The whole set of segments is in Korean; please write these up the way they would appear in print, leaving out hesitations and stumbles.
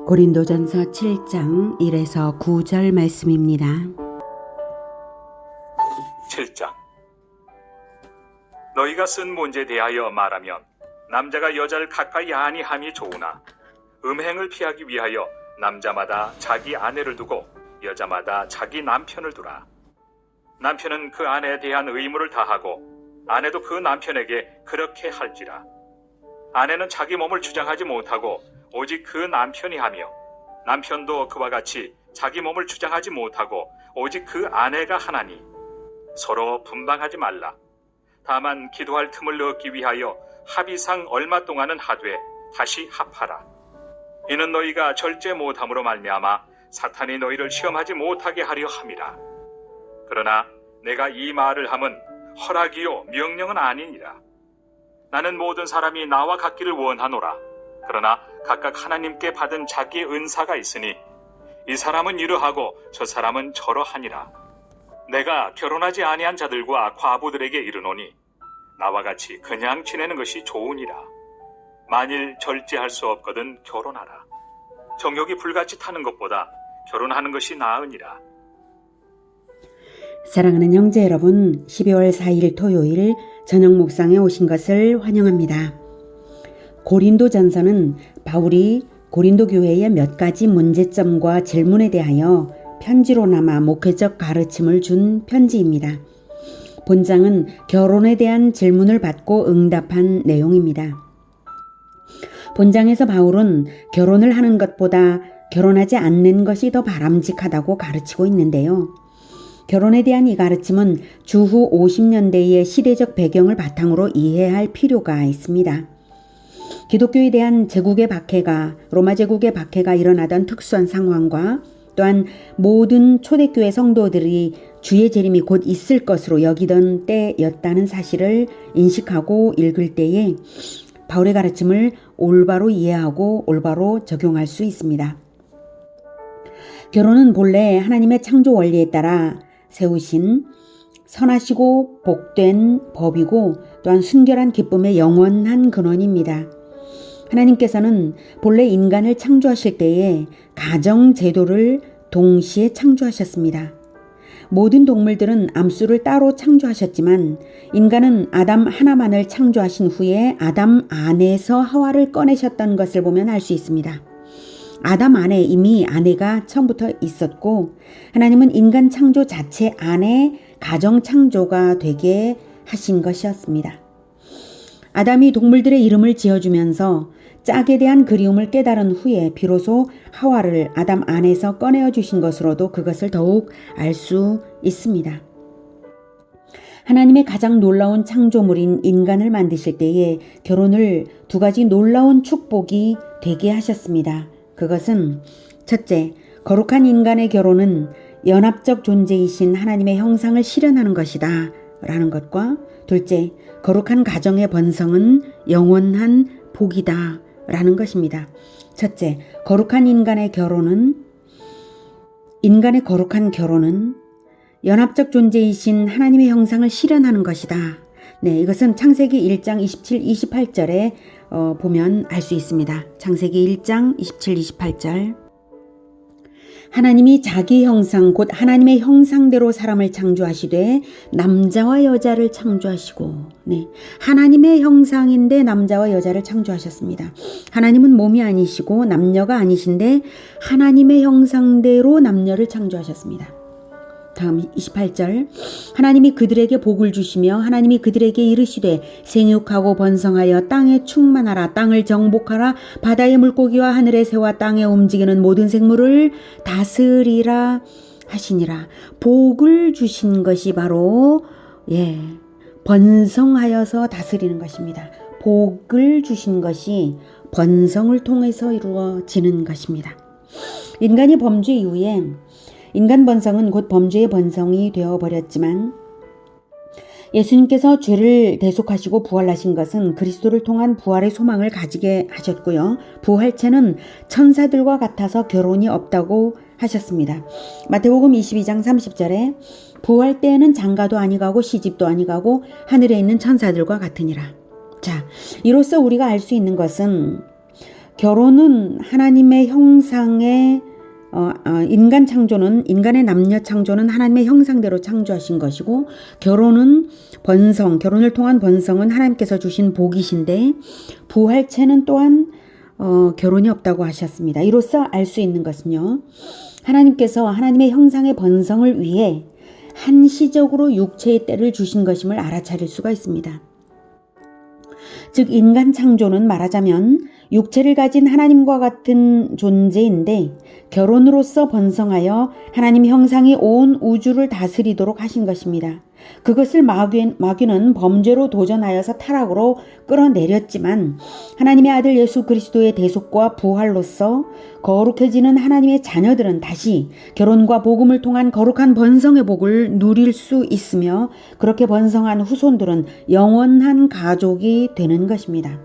고린도전서 7장 1에서 9절 말씀입니다. 7장. 너희가 쓴 문제에 대하여 말하면 남자가 여자를 가까이 아니 함이 좋으나 음행을 피하기 위하여 남자마다 자기 아내를 두고 여자마다 자기 남편을 두라. 남편은 그 아내에 대한 의무를 다하고 아내도 그 남편에게 그렇게 할지라. 아내는 자기 몸을 주장하지 못하고 오직 그 남편이 하며 남편도 그와 같이 자기 몸을 주장하지 못하고 오직 그 아내가 하나니 서로 분방하지 말라. 다만 기도할 틈을 얻기 위하여 합의상 얼마 동안은 하되 다시 합하라. 이는 너희가 절제 못함으로 말미암아 사탄이 너희를 시험하지 못하게 하려 함이라. 그러나 내가 이 말을 함은 허락이요 명령은 아니니라. 나는 모든 사람이 나와 같기를 원하노라. 그러나 각각 하나님께 받은 자기의 은사가 있으니 이 사람은 이러하고 저 사람은 저러하니라. 내가 결혼하지 아니한 자들과 과부들에게 이르노니 나와 같이 그냥 지내는 것이 좋으니라. 만일 절제할 수 없거든 결혼하라. 정욕이 불같이 타는 것보다 결혼하는 것이 나으니라. 사랑하는 형제 여러분, 12월 4일 토요일 저녁 묵상에 오신 것을 환영합니다. 고린도전서는 바울이 고린도 교회의 몇 가지 문제점과 질문에 대하여 편지로나마 목회적 가르침을 준 편지입니다. 본장은 결혼에 대한 질문을 받고 응답한 내용입니다. 본장에서 바울은 결혼을 하는 것보다 결혼하지 않는 것이 더 바람직하다고 가르치고 있는데요. 결혼에 대한 이 가르침은 주후 50년대의 시대적 배경을 바탕으로 이해할 필요가 있습니다. 기독교에 대한 제국의 박해가 로마 제국의 박해가 일어나던 특수한 상황과 또한 모든 초대교회 성도들이 주의 재림이 곧 있을 것으로 여기던 때였다는 사실을 인식하고 읽을 때에 바울의 가르침을 올바로 이해하고 올바로 적용할 수 있습니다. 결혼은 본래 하나님의 창조 원리에 따라 세우신 선하시고 복된 법이고 또한 순결한 기쁨의 영원한 근원입니다. 하나님께서는 본래 인간을 창조하실 때에 가정 제도를 동시에 창조하셨습니다. 모든 동물들은 암수를 따로 창조하셨지만 인간은 아담 하나만을 창조하신 후에 아담 안에서 하와를 꺼내셨던 것을 보면 알 수 있습니다. 아담 안에 이미 아내가 처음부터 있었고 하나님은 인간 창조 자체 안에 가정 창조가 되게 하신 것이었습니다. 아담이 동물들의 이름을 지어주면서 짝에 대한 그리움을 깨달은 후에 비로소 하와를 아담 안에서 꺼내어 주신 것으로도 그것을 더욱 알 수 있습니다. 하나님의 가장 놀라운 창조물인 인간을 만드실 때에 결혼을 두 가지 놀라운 축복이 되게 하셨습니다. 그것은 첫째, 거룩한 인간의 결혼은 연합적 존재이신 하나님의 형상을 실현하는 것이다 라는 것과 둘째, 거룩한 가정의 번성은 영원한 복이다 라는 것입니다. 첫째, 인간의 거룩한 결혼은 연합적 존재이신 하나님의 형상을 실현하는 것이다. 네, 이것은 창세기 1장 27, 28절에 보면 알 수 있습니다. 창세기 1장 27, 28절. 하나님이 자기 형상 곧 하나님의 형상대로 사람을 창조하시되 남자와 여자를 창조하시고 하나님의 형상인데 남자와 여자를 창조하셨습니다. 하나님은 몸이 아니시고 남녀가 아니신데 하나님의 형상대로 남녀를 창조하셨습니다. 다음 28절. 하나님이 그들에게 복을 주시며 하나님이 그들에게 이르시되 생육하고 번성하여 땅에 충만하라. 땅을 정복하라. 바다의 물고기와 하늘의 새와 땅에 움직이는 모든 생물을 다스리라 하시니라. 복을 주신 것이 바로 번성하여서 다스리는 것입니다. 복을 주신 것이 번성을 통해서 이루어지는 것입니다. 인간이 범죄 이후에 인간 번성은 곧 범죄의 번성이 되어버렸지만 예수님께서 죄를 대속하시고 부활하신 것은 그리스도를 통한 부활의 소망을 가지게 하셨고요. 부활체는 천사들과 같아서 결혼이 없다고 하셨습니다. 마태복음 22장 30절에 부활 때에는 장가도 아니가고 시집도 아니가고 하늘에 있는 천사들과 같으니라. 자, 이로써 우리가 알 수 있는 것은 결혼은 하나님의 형상의 인간 창조는 인간의 남녀 창조는 하나님의 형상대로 창조하신 것이고 결혼은 결혼을 통한 번성은 하나님께서 주신 복이신데 부활체는 또한 결혼이 없다고 하셨습니다. 이로써 알 수 있는 것은요. 하나님께서 하나님의 형상의 번성을 위해 한시적으로 육체의 때를 주신 것임을 알아차릴 수가 있습니다. 즉 인간 창조는 말하자면 육체를 가진 하나님과 같은 존재인데 결혼으로서 번성하여 하나님 형상이 온 우주를 다스리도록 하신 것입니다. 그것을 마귀는 범죄로 도전하여서 타락으로 끌어내렸지만 하나님의 아들 예수 그리스도의 대속과 부활로서 거룩해지는 하나님의 자녀들은 다시 결혼과 복음을 통한 거룩한 번성의 복을 누릴 수 있으며 그렇게 번성한 후손들은 영원한 가족이 되는 것입니다.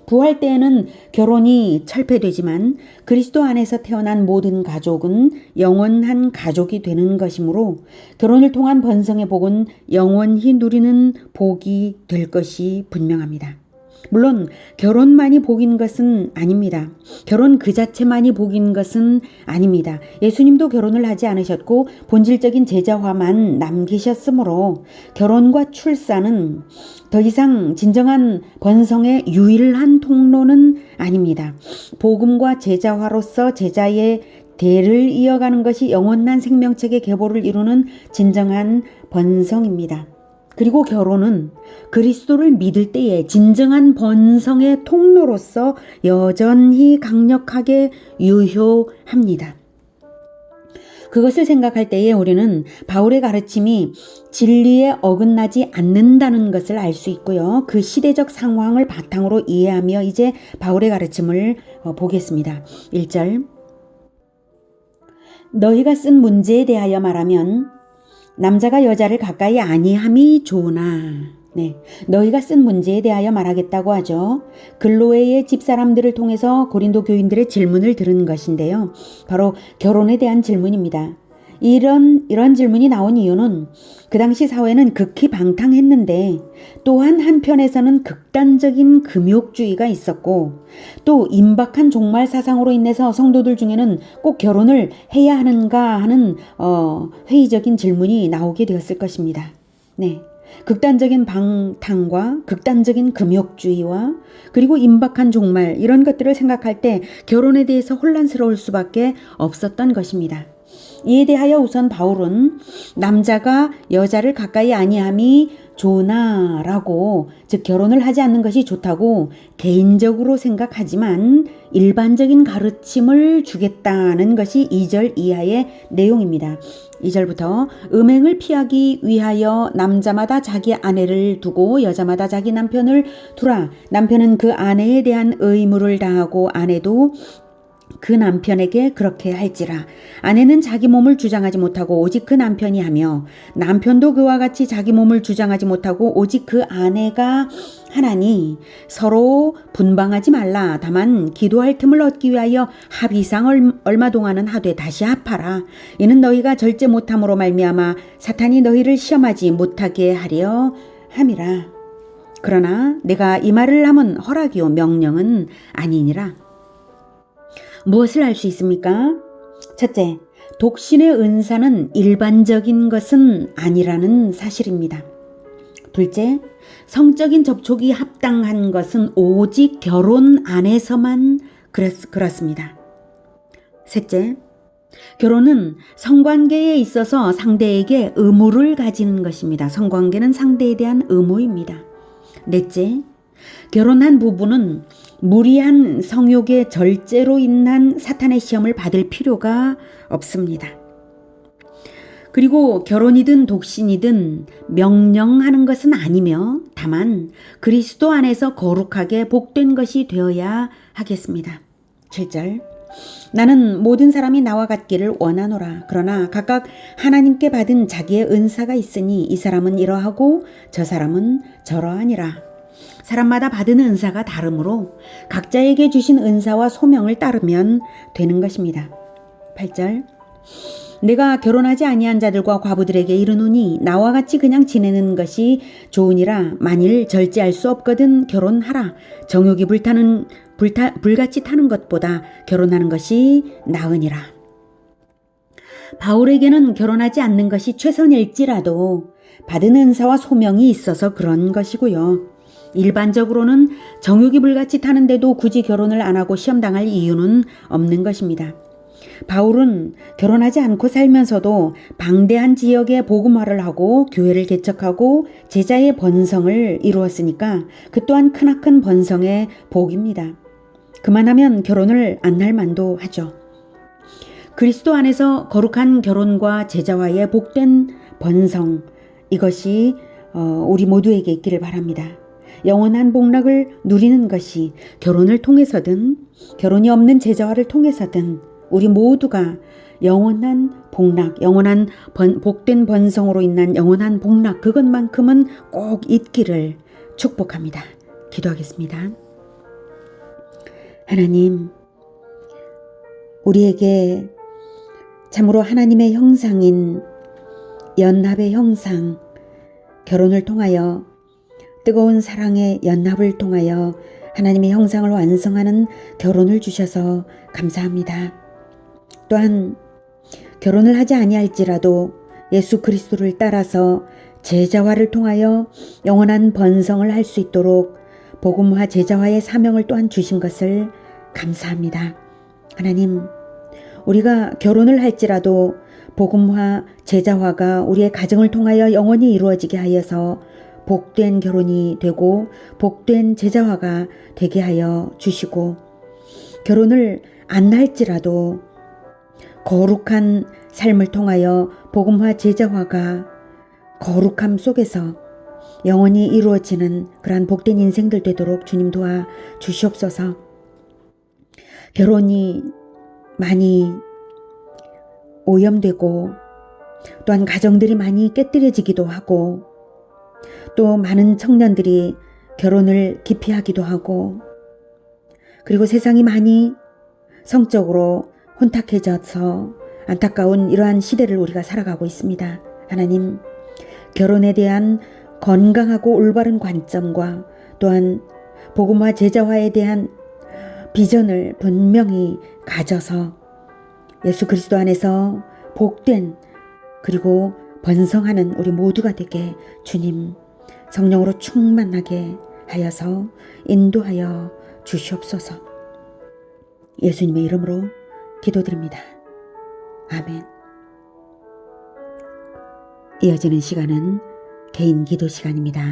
부활 때에는 결혼이 철폐되지만 그리스도 안에서 태어난 모든 가족은 영원한 가족이 되는 것이므로 결혼을 통한 번성의 복은 영원히 누리는 복이 될 것이 분명합니다. 물론 결혼만이 복인 것은 아닙니다. 결혼 그 자체만이 복인 것은 아닙니다. 예수님도 결혼을 하지 않으셨고 본질적인 제자화만 남기셨으므로 결혼과 출산은 더 이상 진정한 번성의 유일한 통로는 아닙니다. 복음과 제자화로서 제자의 대를 이어가는 것이 영원한 생명책의 계보를 이루는 진정한 번성입니다. 그리고 결혼은 그리스도를 믿을 때에 진정한 번성의 통로로서 여전히 강력하게 유효합니다. 그것을 생각할 때에 우리는 바울의 가르침이 진리에 어긋나지 않는다는 것을 알 수 있고요. 그 시대적 상황을 바탕으로 이해하며 이제 바울의 가르침을 보겠습니다. 1절 너희가 쓴 문제에 대하여 말하면 남자가 여자를 가까이 아니함이 좋으나 너희가 쓴 문제에 대하여 말하겠다고 하죠. 글로에의 집사람들을 통해서 고린도 교인들의 질문을 들은 것인데요. 바로 결혼에 대한 질문입니다. 이런 질문이 나온 이유는 그 당시 사회는 극히 방탕했는데 또한 한편에서는 극단적인 금욕주의가 있었고 또 임박한 종말 사상으로 인해서 성도들 중에는 꼭 결혼을 해야 하는가 하는 회의적인 질문이 나오게 되었을 것입니다. 극단적인 방탕과 극단적인 금욕주의와 그리고 임박한 종말 이런 것들을 생각할 때 결혼에 대해서 혼란스러울 수밖에 없었던 것입니다. 이에 대하여 우선 바울은 남자가 여자를 가까이 아니함이 좋으나 라고 즉 결혼을 하지 않는 것이 좋다고 개인적으로 생각하지만 일반적인 가르침을 주겠다는 것이 2절 이하의 내용입니다. 2절부터 음행을 피하기 위하여 남자마다 자기 아내를 두고 여자마다 자기 남편을 두라. 남편은 그 아내에 대한 의무를 다하고 아내도 그 남편에게 그렇게 할지라. 아내는 자기 몸을 주장하지 못하고 오직 그 남편이 하며 남편도 그와 같이 자기 몸을 주장하지 못하고 오직 그 아내가 하나니 서로 분방하지 말라. 다만 기도할 틈을 얻기 위하여 합의상 얼마 동안은 하되 다시 합하라. 이는 너희가 절제 못함으로 말미암아 사탄이 너희를 시험하지 못하게 하려 함이라. 그러나 내가 이 말을 함은 허락이요 명령은 아니니라. 무엇을 알 수 있습니까? 첫째, 독신의 은사는 일반적인 것은 아니라는 사실입니다. 둘째, 성적인 접촉이 합당한 것은 오직 결혼 안에서만 그렇습니다. 셋째, 결혼은 성관계에 있어서 상대에게 의무를 가지는 것입니다. 성관계는 상대에 대한 의무입니다. 넷째, 결혼한 부부는 무리한 성욕의 절제로 인한 사탄의 시험을 받을 필요가 없습니다. 그리고 결혼이든 독신이든 명령하는 것은 아니며 다만 그리스도 안에서 거룩하게 복된 것이 되어야 하겠습니다. 7절 나는 모든 사람이 나와 같기를 원하노라. 그러나 각각 하나님께 받은 자기의 은사가 있으니 이 사람은 이러하고 저 사람은 저러하니라. 사람마다 받은 은사가 다르므로 각자에게 주신 은사와 소명을 따르면 되는 것입니다. 8절 내가 결혼하지 아니한 자들과 과부들에게 이르노니 나와 같이 그냥 지내는 것이 좋으니라. 만일 절제할 수 없거든 결혼하라. 정욕이 불타는 불같이 타는 것보다 결혼하는 것이 나으니라. 바울에게는 결혼하지 않는 것이 최선일지라도 받은 은사와 소명이 있어서 그런 것이고요. 일반적으로는 정욕이 불같이 타는데도 굳이 결혼을 안 하고 시험당할 이유는 없는 것입니다. 바울은 결혼하지 않고 살면서도 방대한 지역에 복음화를 하고 교회를 개척하고 제자의 번성을 이루었으니까 그 또한 크나큰 번성의 복입니다. 그만하면 결혼을 안 할 만도 하죠. 그리스도 안에서 거룩한 결혼과 제자와의 복된 번성, 이것이 우리 모두에게 있기를 바랍니다. 영원한 복락을 누리는 것이 결혼을 통해서든 결혼이 없는 제자와를 통해서든 우리 모두가 영원한 복락, 영원한 복된 번성으로 인한 영원한 복락, 그것만큼은 꼭 있기를 축복합니다. 기도하겠습니다. 하나님, 우리에게 참으로 하나님의 형상인 연합의 형상, 결혼을 통하여 뜨거운 사랑의 연합을 통하여 하나님의 형상을 완성하는 결혼을 주셔서 감사합니다. 또한 결혼을 하지 아니할지라도 예수 그리스도를 따라서 제자화를 통하여 영원한 번성을 할 수 있도록 복음화 제자화의 사명을 또한 주신 것을 감사합니다. 하나님, 우리가 결혼을 할지라도 복음화 제자화가 우리의 가정을 통하여 영원히 이루어지게 하여서 복된 결혼이 되고 복된 제자화가 되게 하여 주시고, 결혼을 안 할지라도 거룩한 삶을 통하여 복음화 제자화가 거룩함 속에서 영원히 이루어지는 그러한 복된 인생들 되도록 주님 도와 주시옵소서. 결혼이 많이 오염되고 또한 가정들이 많이 깨뜨려지기도 하고 또 많은 청년들이 결혼을 기피하기도 하고, 그리고 세상이 많이 성적으로 혼탁해져서 안타까운 이러한 시대를 우리가 살아가고 있습니다. 하나님, 결혼에 대한 건강하고 올바른 관점과 또한 복음화 제자화에 대한 비전을 분명히 가져서 예수 그리스도 안에서 복된 그리고 번성하는 우리 모두가 되게 주님 성령으로 충만하게 하여서 인도하여 주시옵소서. 예수님의 이름으로 기도드립니다. 아멘. 이어지는 시간은 개인 기도 시간입니다.